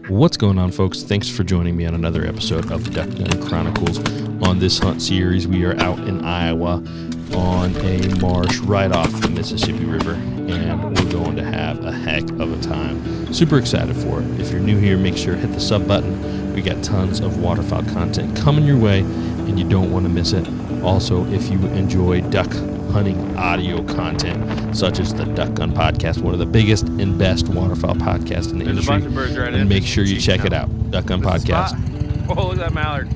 What's going on, folks? Thanks for joining me on another episode of Ducks Gun Chronicles. On this hunt series, we are out in Iowa on a marsh right off the Mississippi River, and we're going to have a heck of a time. Super excited for it. If you're new here, make sure to hit the sub button. We got tons of waterfowl content coming your way, and you don't want to miss it. Also, if you enjoy duck hunting audio content, such as the Duck Gun Podcast, one of the biggest and best waterfowl podcasts in the industry, a bunch of birds right and make sure you check it out. Duck Gun Podcast. Oh, look at that mallard.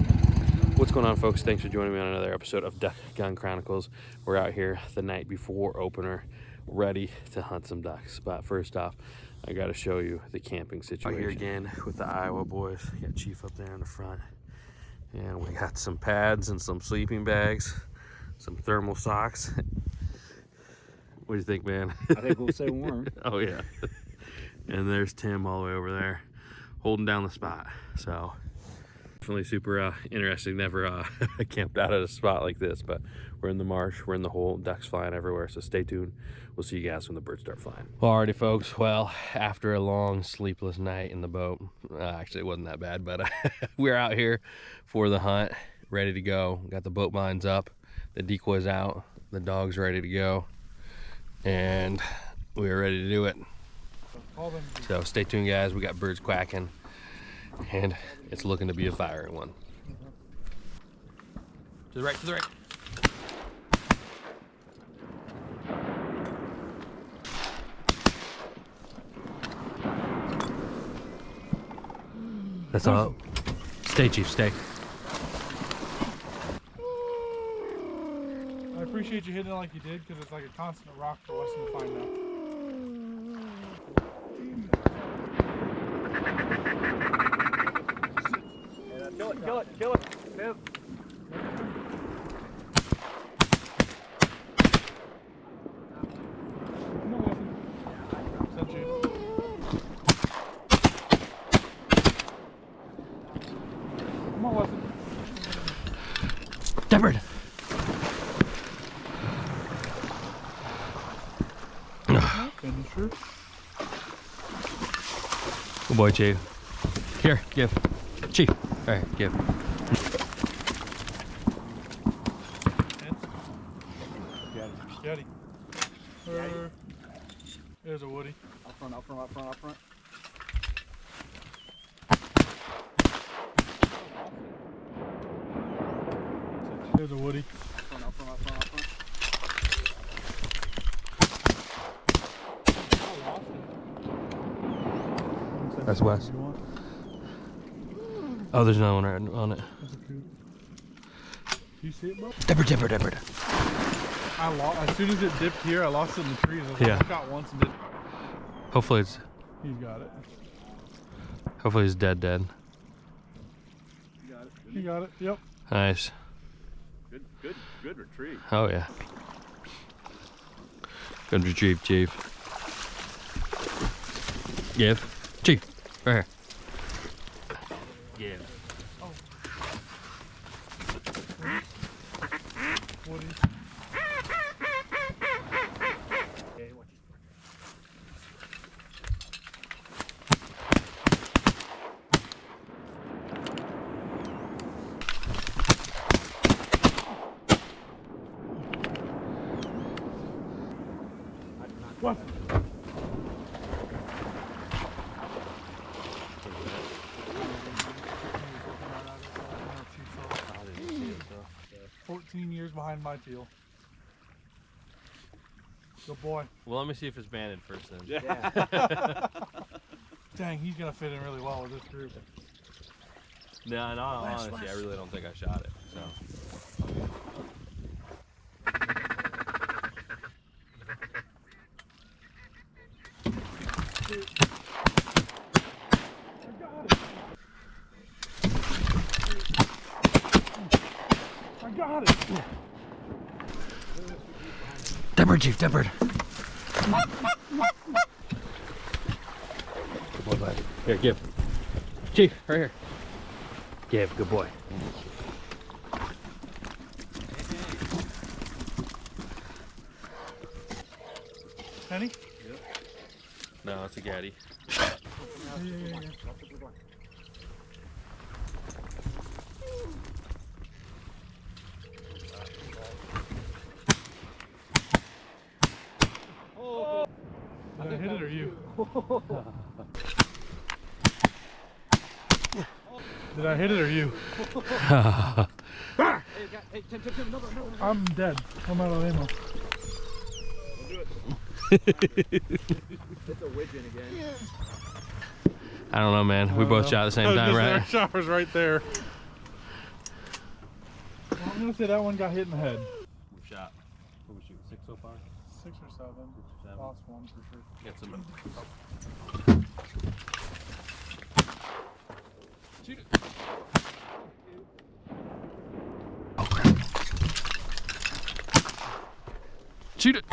What's going on, folks? Thanks for joining me on another episode of Duck Gun Chronicles. We're out here the night before opener, ready to hunt some ducks. But first off, I got to show you the camping situation. Out here again with the Iowa boys. Got Chief up there in the front. And we got some pads and some sleeping bags, some thermal socks. What do you think, man? I think we'll stay warm. Oh, yeah. And there's Tim all the way over there holding down the spot. So definitely super interesting. Never camped out at a spot like this, but we're in the marsh, we're in the hole, ducks flying everywhere. So stay tuned. We'll see you guys when the birds start flying. Alrighty, folks. Well, after a long sleepless night in the boat, actually it wasn't that bad, but we're out here for the hunt, ready to go. Got the boat lines up, the decoys out, the dogs ready to go, and we're ready to do it. So stay tuned, guys. We got birds quacking, and it's looking to be a fiery one. To the right, to the right. That's all. Stay, Chief, stay. I appreciate you hitting it like you did, because it's like a constant rock for Weston to find out. Kill it, kill it, kill it. Move. Come on, Weston. Send you. Come on, Weston. Deborah. Finisher. Good boy, Chief. Here, give. Chief, all right, give. Getty. There's a Woody. Up front, up front, up front, up front. There's a Woody. Up front, up front, up front, up front. That's Wes. Oh, there's another one right on it. That's a coot. Do you see it, bro? Deborah. I lost as soon as it dipped here. I lost it in the trees. I Yeah. got once and did. Hopefully He's got it. it's dead. You got it. He got it. Yep. Nice. Good retrieve. Oh, yeah. Good retrieve, Chief. Give. Chief, right here. Give. Woody. What? I didn't see it, so. 14 years behind my teal. Good boy. Well, let me see if it's banded first then. Yeah. Dang, he's gonna fit in really well with this group. No, in all honesty, I really don't think I shot it, so. I got it. Deborah, Chief, Deborah. Good boy, bud. Here, give. Chief, right here. Give, good boy. Penny? No, it's a gaddy. Yeah. Did I hit it or you? Did I hit it or you? Hey, Tim, no. I'm dead. I'm out of ammo. It's a widgeon again. I don't know, man. We both shot at the same time, right? Our shot was right there. Well, I'm gonna say that one got hit in the head. We shot. What we shoot? 6 so far? 6 or 7. Lost one for sure. Got some. Shoot it. Oh crap! Shoot it.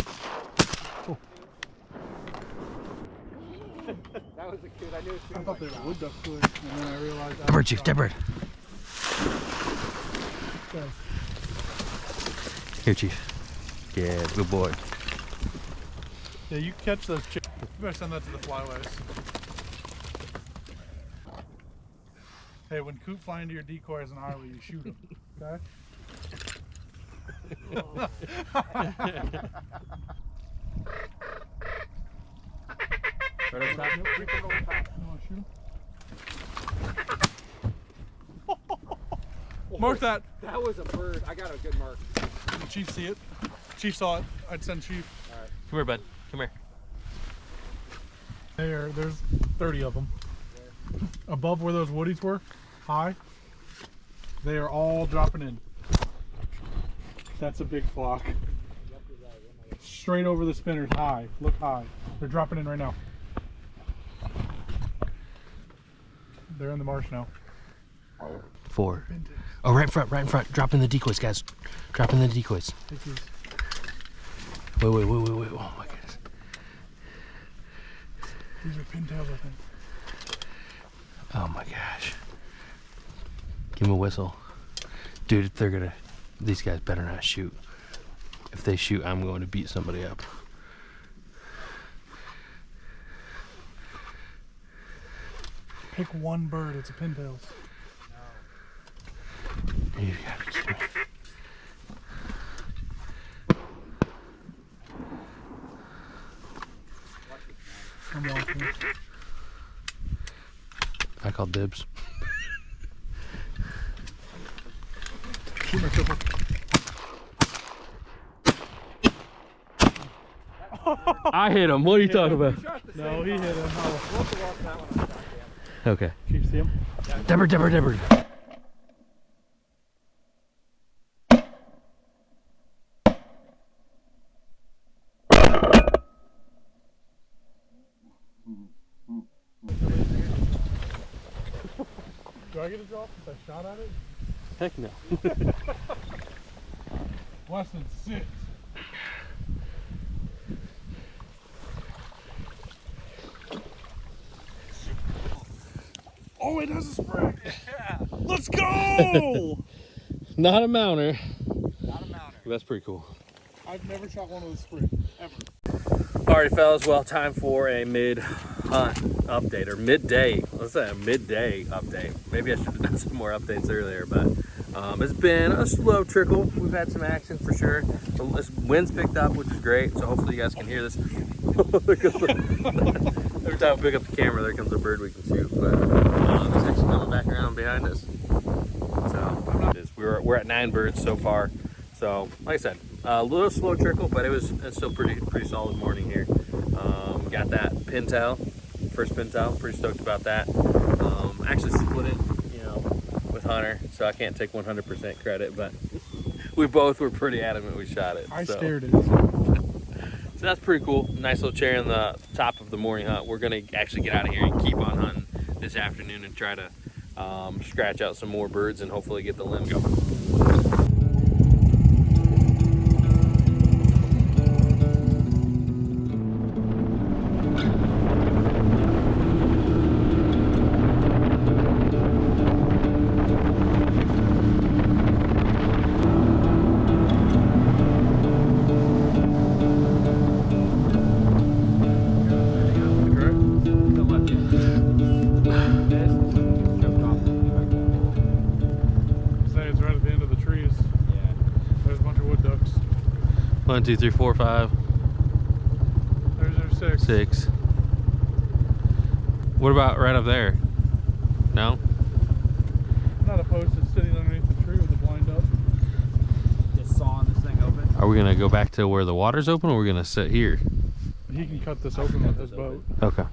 That was a kid. I knew it I thought they were wood ducks, and then I realized. Dead bird, Chief. Dead bird. Here, Chief. Yeah, good boy. Yeah, you catch those chicks. You better send that to the flyways. Hey, when coot fly into your decoy as an Harley, you shoot them. Okay? Right up top. You want to shoot him? Mark that. That was a bird. I got a good mark. Did Chief see it? Chief saw it. I'd send Chief. Come here, bud. Come here. There's 30 of them. Above where those woodies were, high, they are all dropping in. That's a big flock. Straight over the spinners, high. Look high. They're dropping in right now. They're in the marsh now. 4. Oh, right in front. Drop in the decoys, guys. Drop in the decoys. Take these. Wait. Oh my goodness. These are pintails, I think. Oh my gosh. Give him a whistle. Dude, these guys better not shoot. If they shoot, I'm going to beat somebody up. Pick one bird, it's a pintails. You gotta be kidding me. I'm watching. I call dibs. Shoot my triple. I hit him. What are you talking about? No, he hit him. Okay. Chief, see him? Deborah. Do I get a drop if I shot at it? Heck no. Weston, sit. Oh, it has a spring. Yeah. Let's go! Not a mounter. Not a mounter. That's pretty cool. I've never shot one with a spring, ever. Alrighty, fellas. Well, time for a mid-hunt update, or midday. Let's say a midday update. Maybe I should have done some more updates earlier, but it's been a slow trickle. We've had some action for sure. The wind's picked up, which is great. So hopefully you guys can hear this. Every time I pick up the camera, there comes a bird we can shoot. But it's actually coming back around behind us. So we're at 9 birds so far. So like I said, a little slow trickle, but it's still pretty solid morning here. Got that pintail, first pintail. Pretty stoked about that. Actually split it, with Hunter, so I can't take 100% credit, but we both were pretty adamant we shot it. I stared it. So that's pretty cool. Nice little cherry on the top of the morning hunt. We're gonna actually get out of here and keep on hunting this afternoon and try to scratch out some more birds and hopefully get the limb going. 1, 2, 3, 4, 5, There's our 6. 6. What about right up there? No? I'm not opposed to sitting underneath the tree with the blind up. Just sawing this thing open. Are we gonna go back to where the water's open, or we're gonna sit here? He can cut this open with his boat. Okay.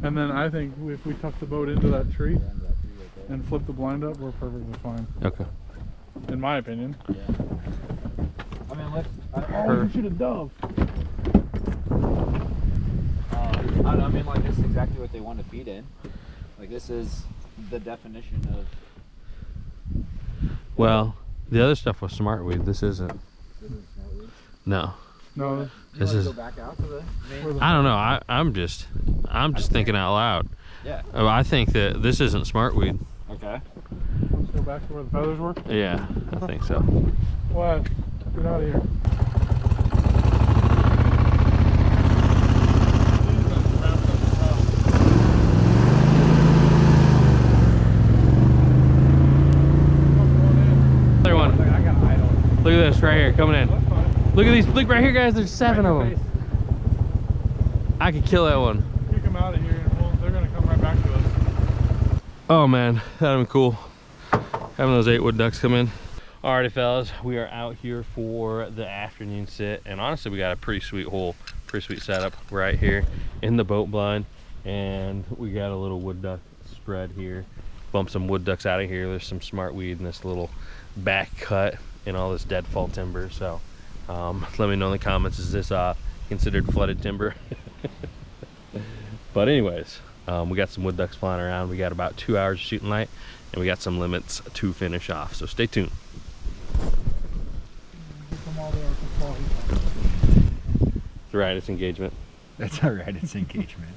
And then I think if we tuck the boat into that tree and flip the blind up, we're perfectly fine. Okay. In my opinion. Yeah. I mean, let's. Oh, you should have dove. I mean, like, this is exactly what they want to feed in. Like, this is the definition of. Well, the other stuff was smartweed. This isn't. No. No. This is. Go back out to the main. I don't know. I'm just thinking out loud. Yeah. I think that this isn't smartweed. Okay. Let's go back to where the feathers were. Yeah, I think so. What? Get out of here. Another one. Look at this right here coming in. Look at these. Look right here, guys. There's 7 of them. I could kill that one. Kick them out of here, and they're gonna come right back to us. Oh man, that'd be cool. Having those 8 wood ducks come in. Alrighty fellas, we are out here for the afternoon sit, and honestly we got a pretty sweet hole, pretty sweet setup right here in the boat blind, and we got a little wood duck spread here. Bump some wood ducks out of here. There's some smartweed in this little back cut and all this deadfall timber. So let me know in the comments, is this considered flooded timber? But anyways, we got some wood ducks flying around. We got about 2 hours of shooting light, and we got some limits to finish off, so stay tuned. It's right, it's engagement. That's all right. It's engagement.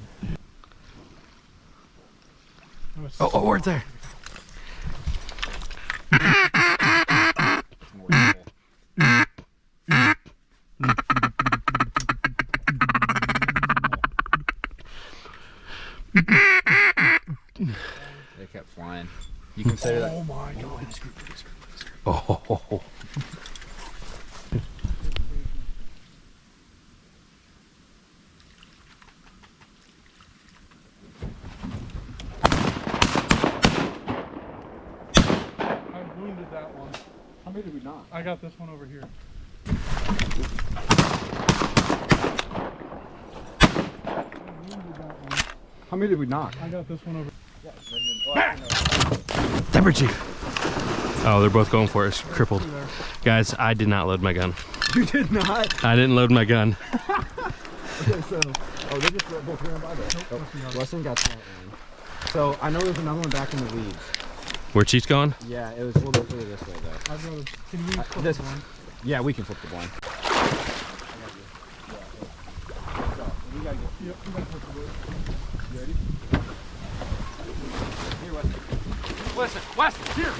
Oh, we're there. They kept flying. You consider that. Oh my god. Oh. I wounded that one. How many did we knock? I got this one over here. How many did we knock? I got this one over. Timber chief. Oh, they're both going for it. It's crippled. Guys, I did not load my gun. You did not. I didn't load my gun. Okay, so they just both ran by there. Oh, Weston got that one. So I know there's another one back in the weeds. Where Chief's going? Yeah, it was a little bit further this way though. I'd rather. Can you flip This the blind? Yeah, we can flip the blind. We gotta get. Yep, you gotta flip the blind. You ready? Here, Weston. Weston, here.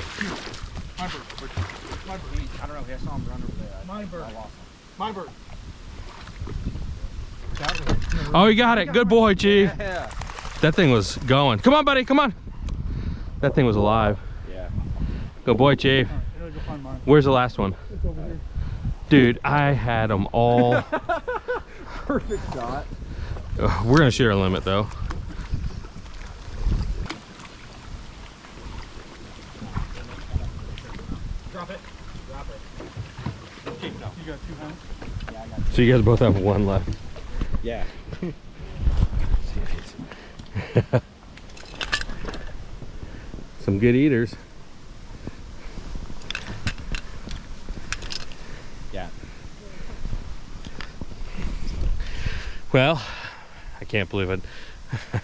My bird. My bird. I don't know. I saw him run over there. My bird. I lost him. My bird. Oh, you got it. Good boy, Chief. Yeah. That thing was going. Come on, buddy. Come on. That thing was alive. Yeah. Good boy, Chief. Alright, I gotta go find mine. Where's the last one? It's over here. Dude, I had them all. Perfect shot. We're going to shoot our limit, though. Drop it. Drop it. Okay, no. You got 2 hands? Yeah, I got So you guys both have 1 left. Yeah. Some good eaters. Yeah. Well, I can't believe it.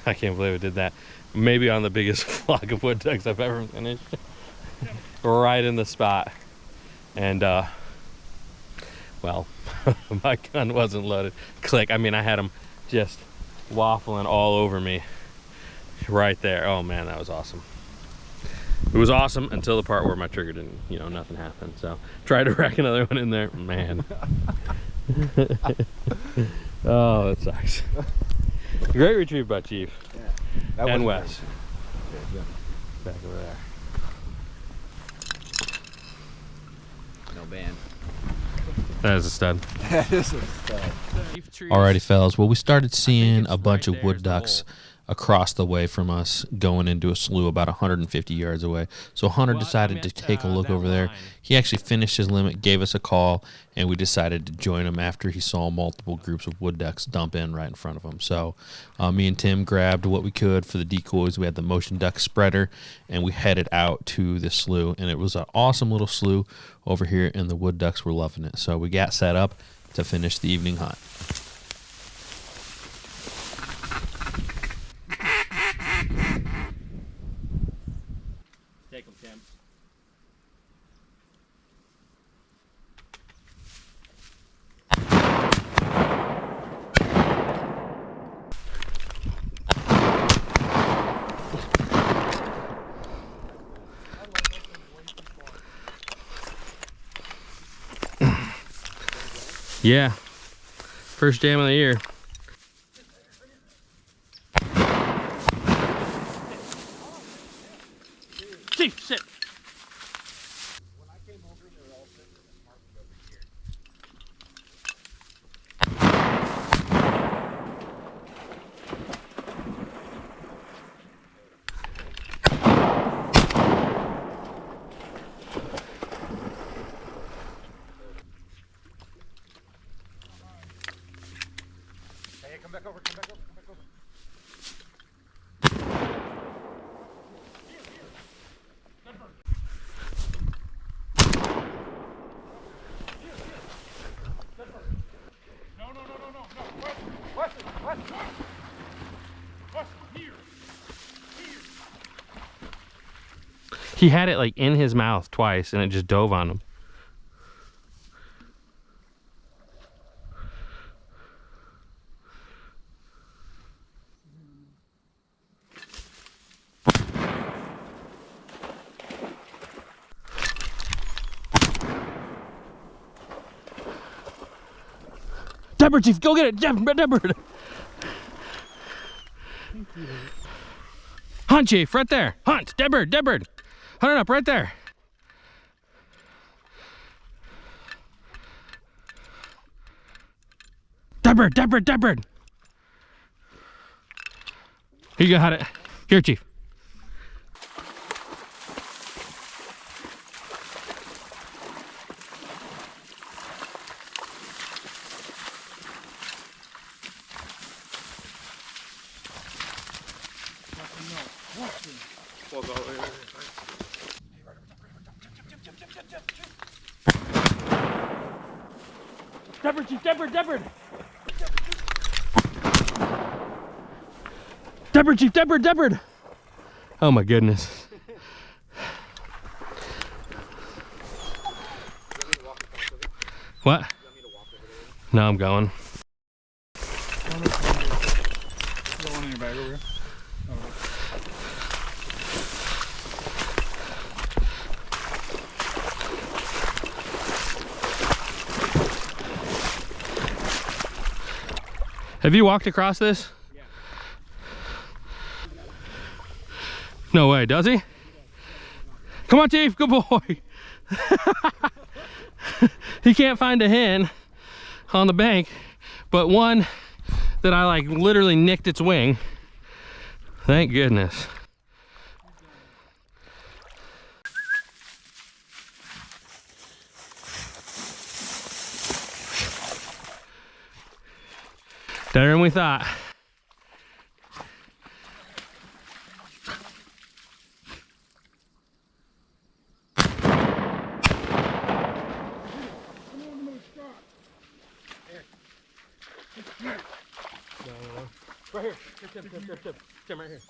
I can't believe it did that. Maybe on the biggest flock of wood ducks I've ever finished. Right in the spot. And well, my gun wasn't loaded. Click. I mean, I had them just waffling all over me right there. Oh man, that was awesome. It was awesome until the part where my trigger didn't, you know, nothing happened. So tried to rack another one in there, man. Oh, that sucks. Great retrieve by Chief. Yeah. And Wes. Back over there. No band. That is a stud. That is a stud. Alrighty, fellas. Well, we started seeing a bunch of wood ducks across the way from us going into a slough about 150 yards away. So Hunter decided to take a look over there. He actually finished his limit, gave us a call, and we decided to join him after he saw multiple groups of wood ducks dump in right in front of him. So me and Tim grabbed what we could for the decoys. We had the motion duck spreader, and we headed out to the slough. And it was an awesome little slough over here, and the wood ducks were loving it. So we got set up to finish the evening hunt. Take them, Tim. Yeah, first jam of the year. Chief, sit. When I came over, they were all sitting in this market over here. Hey, come back over, come back over, come back over. He had it like in his mouth twice and it just dove on him. Dead bird, Chief, go get it! Dead bird! Hunt, Chief, right there! Hunt! Dead bird! Dead bird! Hunt it up right there! Dead bird! Dead bird! Dead bird! Here you go, hunt it. Here, Chief. Dead bird, Chief, dead bird, dead bird! Dead bird, Chief, dead bird, dead bird! Oh my goodness. What? No, I'm going. Got one in your bag over here. Have you walked across this? Yeah. No way, does he? Come on, Chief, good boy. He can't find a hen on the bank, but one that I like literally nicked its wing. Thank goodness. Better than we thought. Right here. Tim, right here.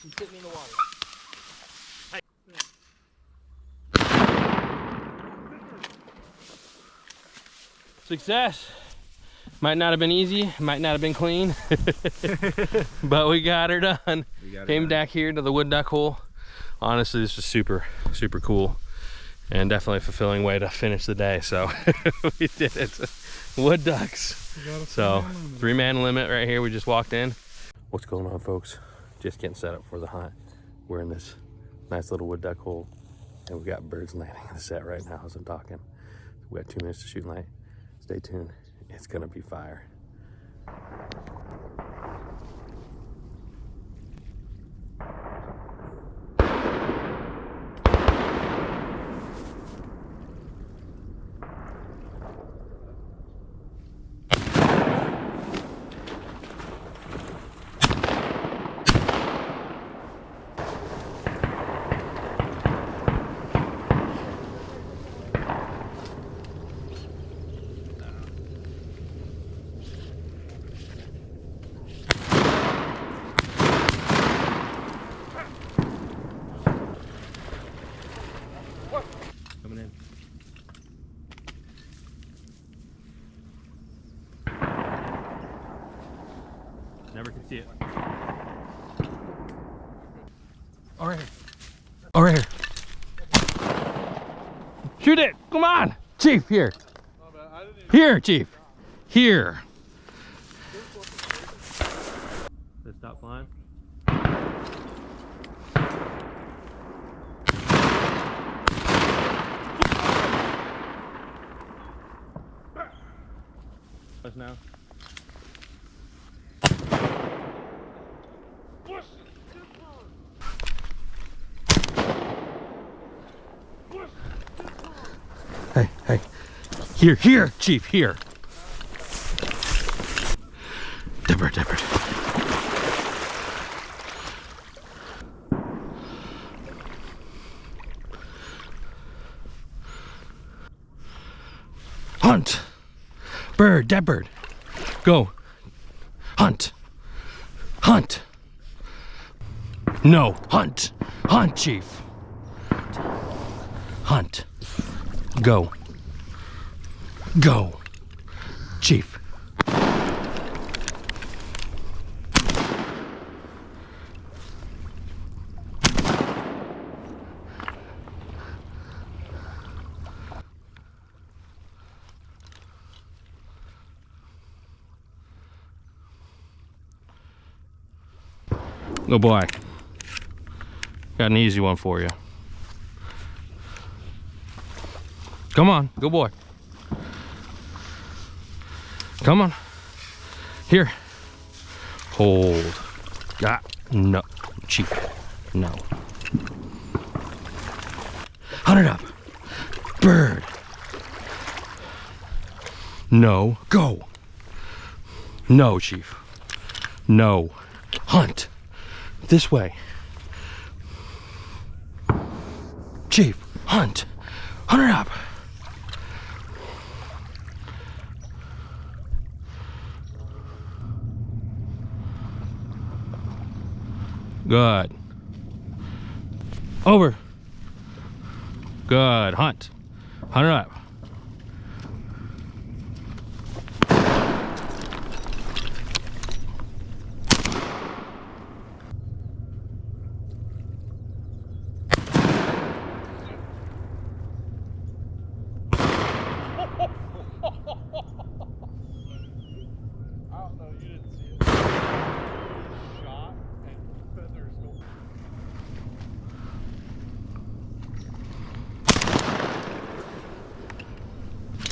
He's sitting in the water. Success. Might not have been easy, might not have been clean, but we got her done. Came back here to the wood duck hole. Honestly, this was super, super cool and definitely a fulfilling way to finish the day. So we did it. Wood ducks. So 3-man limit right here. We just walked in. What's going on, folks? Just getting set up for the hunt. We're in this nice little wood duck hole And we got birds landing in the set right now as I'm talking. We got 2 minutes to shoot light. Stay tuned. It's gonna be fire. Coming in. Never can see it. Oh, right here. Oh, right here. Shoot it! Come on! Chief, here. Here, Chief. Here. Let's stop flying. Us now. Hey, hey. Here, here, Chief, here. Dipper. Hunt. Bird, dead bird. Go. Hunt. Hunt. No, hunt. Hunt, Chief. Hunt. Go. Go. Chief. Good boy. Got an easy one for you. Come on, good boy. Come on. Here. Hold. Got. No. Cheap. No. Hunt it up. Bird. No. Go. No, Chief. No. Hunt. This way. Chief. Hunt. Hunt it up. Good. Over. Good. Hunt. Hunt it up.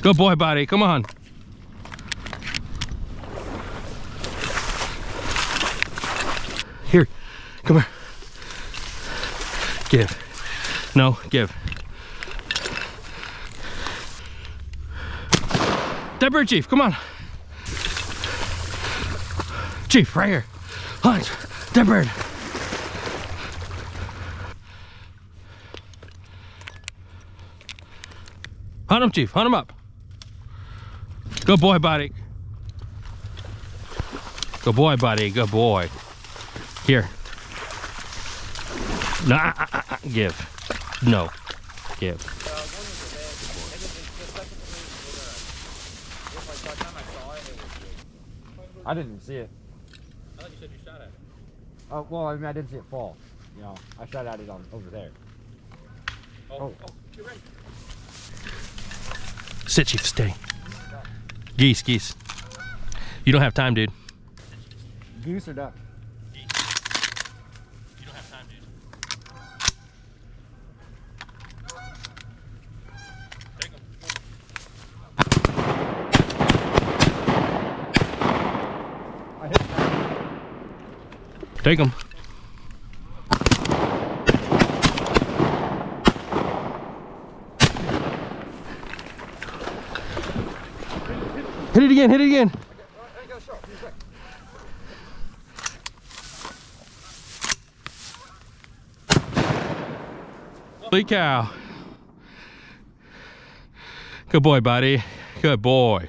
Good boy, buddy. Come on. Here. Come here. Give. No, give. Dead bird, Chief. Come on. Chief, right here. Hunt. Dead bird. Hunt him, Chief. Hunt him up. Good boy, buddy. Good boy, buddy. Good boy. Here. Nah, give. No. Give. I didn't see it. I thought you said you shot at it. Oh, well, I mean, I didn't see it fall. You know, I shot at it on over there. Oh, you're right. Sit, Chief. Stay. Geese, geese. You don't have time, dude. Goose or duck? You don't have time, dude. Take them. Hit it again, hit it again. Holy cow. Good boy, buddy. Good boy.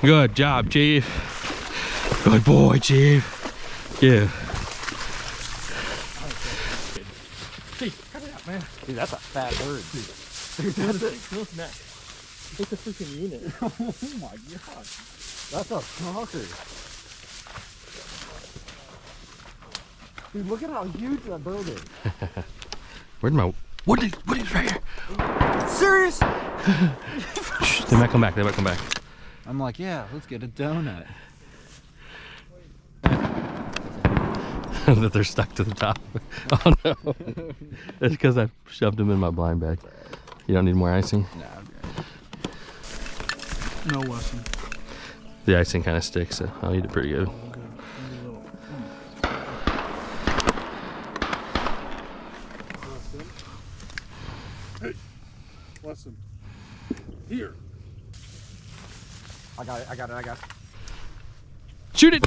Good job, Chief. Good boy, Chief. Yeah. Chief, cut it out, man. Dude, that's a fat bird. Dude, that's it. No snack. It's a freaking unit. Oh my god. That's a stalker. Dude, look at how huge that bird is. Where'd my Woody's right here? Serious? Shh, they might come back. They might come back. I'm like, yeah, let's get a donut. That they're stuck to the top. Oh no. It's because I shoved them in my blind bag. You don't need more icing? Nah, I'm good. No lesson. The icing kind of sticks, so I'll eat it pretty good. Hey, lesson. Here. I got it. Shoot it!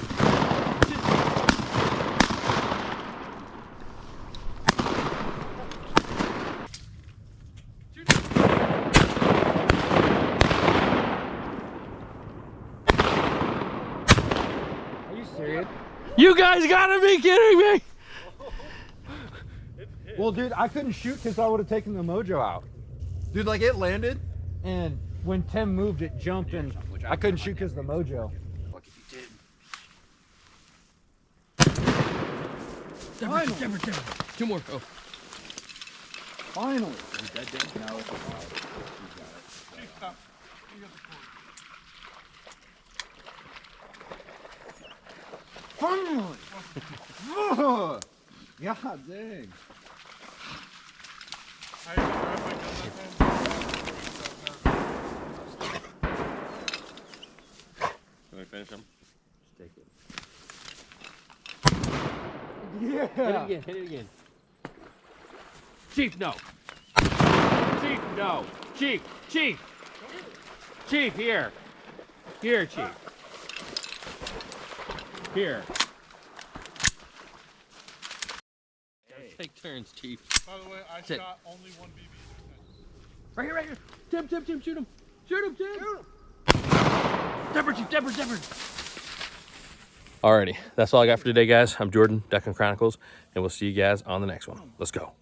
Are you serious? You guys gotta be kidding me! Well, dude, I couldn't shoot because I would have taken the mojo out. Dude, like it landed, and when Tim moved, it jumped, and I couldn't shoot because of the mojo. Finally. Two more. Oh. Finally. Chief, stop. You got the cord. Finally. God dang. I grab my gun that time. Can we finish them? Take it. Hit it Yeah. again, hit it again. Chief, no. Chief, no. Chief, Chief. Chief, here. Here, Chief. Here. Take turns, Chief. By the way, I Sit. shot only one BB. Right here, right here. Tim, shoot him. Shoot him, Tim. Depper, Chief, Depper. Alrighty, that's all I got for today, guys. I'm Jordan, Ducks Gun Chronicles, and we'll see you guys on the next one. Let's go.